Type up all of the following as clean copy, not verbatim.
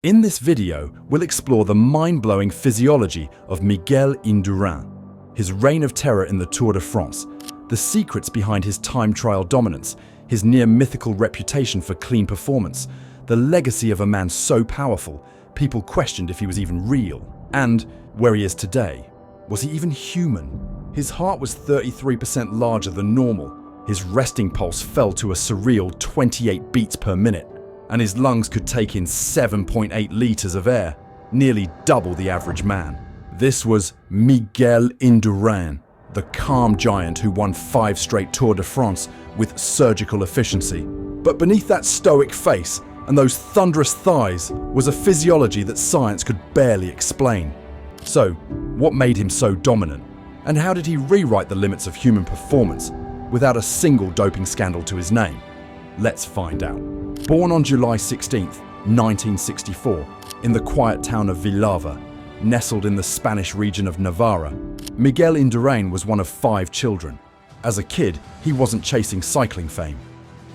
In this video, we'll explore the mind-blowing physiology of Miguel Indurain, his reign of terror in the Tour de France, the secrets behind his time trial dominance, his near-mythical reputation for clean performance, the legacy of a man so powerful, people questioned if he was even real, and where he is today. Was he even human? His heart was 33% larger than normal, his resting pulse fell to a surreal 28 beats per minute, and his lungs could take in 7.8 litres of air, nearly double the average man. This was Miguel Indurain, the calm giant who won 5 straight Tour de France with surgical efficiency. But beneath that stoic face and those thunderous thighs was a physiology that science could barely explain. So, what made him so dominant? And how did he rewrite the limits of human performance without a single doping scandal to his name? Let's find out. Born on July 16, 1964, in the quiet town of Villava, nestled in the Spanish region of Navarra, Miguel Indurain was one of 5 children. As a kid, he wasn't chasing cycling fame.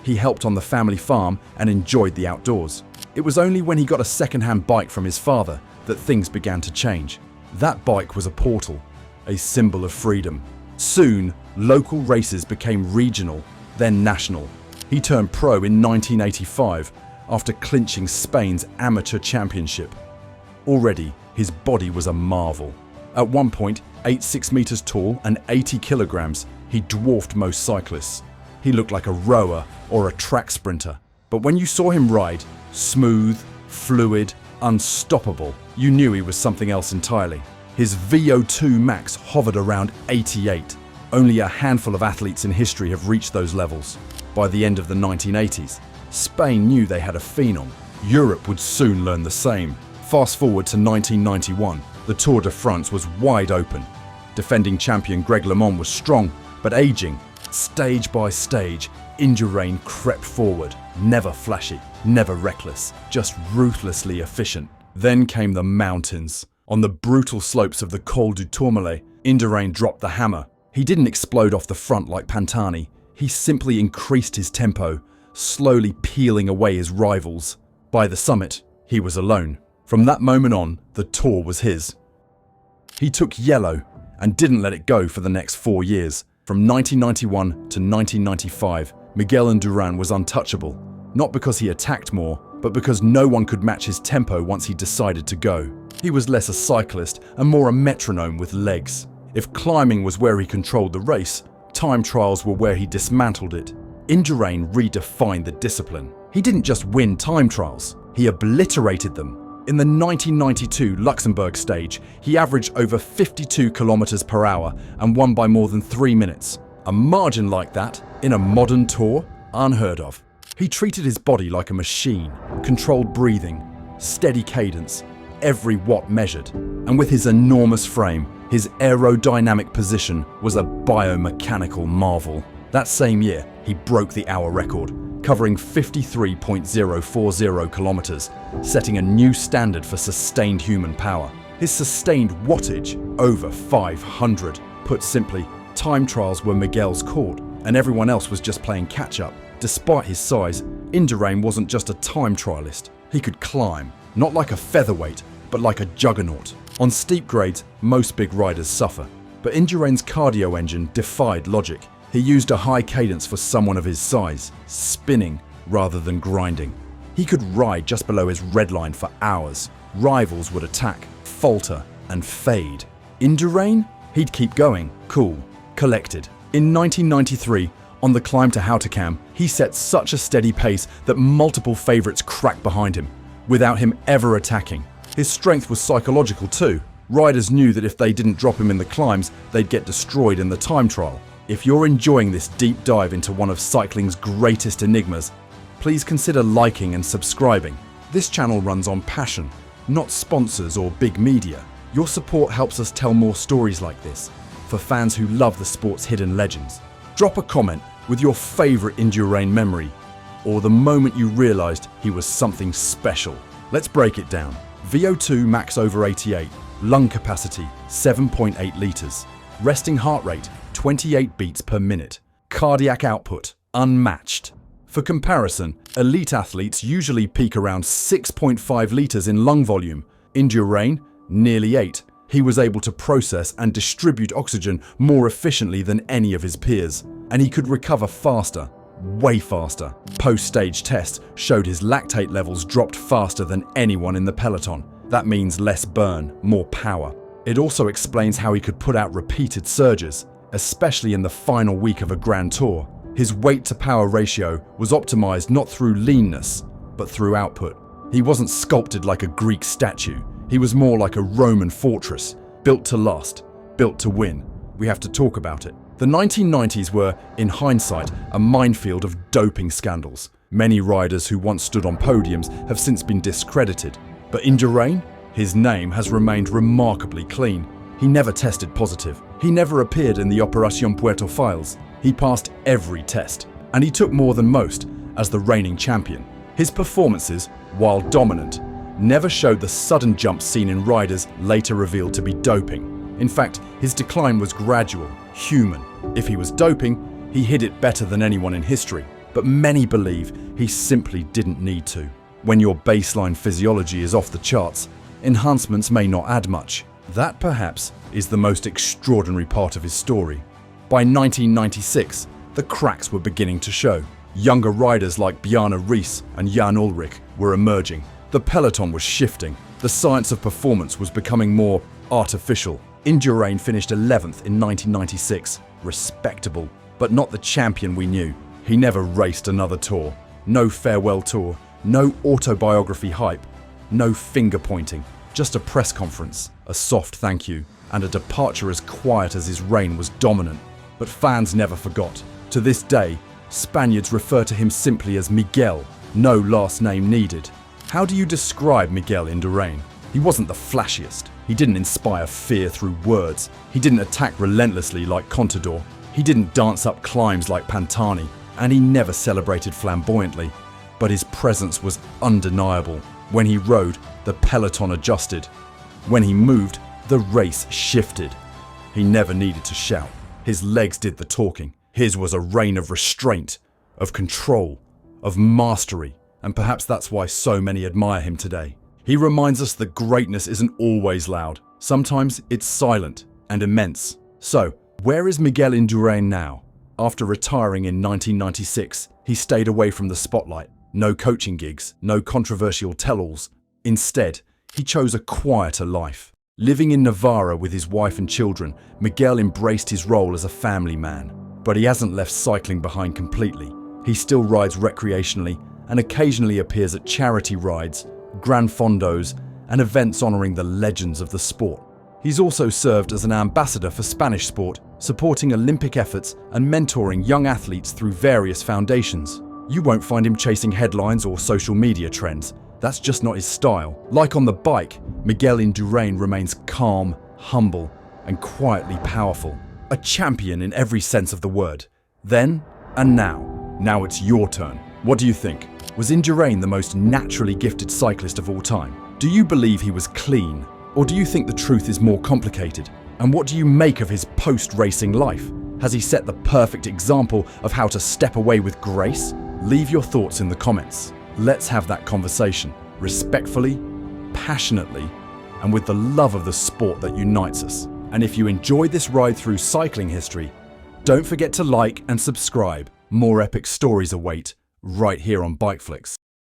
He helped on the family farm and enjoyed the outdoors. It was only when he got a second-hand bike from his father that things began to change. That bike was a portal, a symbol of freedom. Soon, local races became regional, then national. He turned pro in 1985 after clinching Spain's amateur championship. Already, his body was a marvel. At one point, 6 meters tall and 80 kilograms, he dwarfed most cyclists. He looked like a rower or a track sprinter. But when you saw him ride, smooth, fluid, unstoppable, you knew he was something else entirely. His VO2 max hovered around 88. Only a handful of athletes in history have reached those levels. By the end of the 1980s, Spain knew they had a phenom. Europe would soon learn the same. Fast forward to 1991, the Tour de France was wide open. Defending champion Greg LeMond was strong, but aging. Stage by stage, Indurain crept forward. Never flashy, never reckless, just ruthlessly efficient. Then came the mountains. On the brutal slopes of the Col du Tourmalet, Indurain dropped the hammer. He didn't explode off the front like Pantani. He simply increased his tempo, slowly peeling away his rivals. By the summit, he was alone. From that moment on, the Tour was his. He took yellow and didn't let it go for the next 4 years. From 1991 to 1995, Miguel Indurain was untouchable, not because he attacked more, but because no one could match his tempo once he decided to go. He was less a cyclist and more a metronome with legs. If climbing was where he controlled the race, time trials were where he dismantled it. Indurain redefined the discipline. He didn't just win time trials, he obliterated them. In the 1992 Luxembourg stage, he averaged over 52 kilometers per hour and won by more than 3 minutes. A margin like that, in a modern tour, unheard of. He treated his body like a machine, controlled breathing, steady cadence, every watt measured. And with his enormous frame, his aerodynamic position was a biomechanical marvel. That same year, he broke the hour record, covering 53.040 kilometers, setting a new standard for sustained human power. His sustained wattage, over 500. Put simply, time trials were Miguel's court, and everyone else was just playing catch-up. Despite his size, Indurain wasn't just a time trialist. He could climb, not like a featherweight, but like a juggernaut. On steep grades, most big riders suffer, but Indurain's cardio engine defied logic. He used a high cadence for someone of his size, spinning rather than grinding. He could ride just below his red line for hours. Rivals would attack, falter, and fade. Indurain? He'd keep going, cool, collected. In 1993, on the climb to Hautacam, he set such a steady pace that multiple favourites cracked behind him, without him ever attacking. His strength was psychological too. Riders knew that if they didn't drop him in the climbs, they'd get destroyed in the time trial. If you're enjoying this deep dive into one of cycling's greatest enigmas, please consider liking and subscribing. This channel runs on passion, not sponsors or big media. Your support helps us tell more stories like this, for fans who love the sport's hidden legends. Drop a comment with your favourite Indurain memory, or the moment you realised he was something special. Let's break it down. VO2 max over 88, lung capacity 7.8 litres, resting heart rate 28 beats per minute, cardiac output unmatched, For comparison, elite athletes usually peak around 6.5 litres in lung volume. Indurain, nearly 8. He was able to process and distribute oxygen more efficiently than any of his peers. And he could recover faster, way faster. Post-stage tests showed his lactate levels dropped faster than anyone in the peloton. That means less burn, more power. It also explains how he could put out repeated surges, especially in the final week of a Grand Tour. His weight-to-power ratio was optimized not through leanness, but through output. He wasn't sculpted like a Greek statue. He was more like a Roman fortress, built to last, built to win. We have to talk about it. The 1990s were, in hindsight, a minefield of doping scandals. Many riders who once stood on podiums have since been discredited. But Indurain, his name has remained remarkably clean. He never tested positive. He never appeared in the Operación Puerto files. He passed every test, and he took more than most as the reigning champion. His performances, while dominant, never showed the sudden jumps seen in riders later revealed to be doping. In fact, his decline was gradual, human. If he was doping, he hid it better than anyone in history. But many believe he simply didn't need to. When your baseline physiology is off the charts, enhancements may not add much. That perhaps is the most extraordinary part of his story. By 1996, the cracks were beginning to show. Younger riders like Bjarne Riis and Jan Ullrich were emerging. The peloton was shifting. The science of performance was becoming more artificial. Indurain finished 11th in 1996, respectable, but not the champion we knew. He never raced another tour. No farewell tour, no autobiography hype, no finger pointing, just a press conference, a soft thank you, and a departure as quiet as his reign was dominant. But fans never forgot. To this day, Spaniards refer to him simply as Miguel, no last name needed. How do you describe Miguel Indurain? He wasn't the flashiest. He didn't inspire fear through words. He didn't attack relentlessly like Contador. He didn't dance up climbs like Pantani. And he never celebrated flamboyantly. But his presence was undeniable. When he rode, the peloton adjusted. When he moved, the race shifted. He never needed to shout. His legs did the talking. His was a reign of restraint, of control, of mastery, and perhaps that's why so many admire him today. He reminds us that greatness isn't always loud. Sometimes it's silent and immense. So, where is Miguel Indurain now? After retiring in 1996, he stayed away from the spotlight. No coaching gigs, no controversial tell-alls. Instead, he chose a quieter life. Living in Navarra with his wife and children, Miguel embraced his role as a family man. But he hasn't left cycling behind completely. He still rides recreationally and occasionally appears at charity rides, Gran Fondos, and events honouring the legends of the sport. He's also served as an ambassador for Spanish sport, supporting Olympic efforts and mentoring young athletes through various foundations. You won't find him chasing headlines or social media trends. That's just not his style. Like on the bike, Miguel Indurain remains calm, humble, and quietly powerful. A champion in every sense of the word. Then and now. Now it's your turn. What do you think? Was Indurain the most naturally gifted cyclist of all time? Do you believe he was clean? Or do you think the truth is more complicated? And what do you make of his post-racing life? Has he set the perfect example of how to step away with grace? Leave your thoughts in the comments. Let's have that conversation, respectfully, passionately, and with the love of the sport that unites us. And if you enjoyed this ride through cycling history, don't forget to like and subscribe. More epic stories await right here on Bikeflix.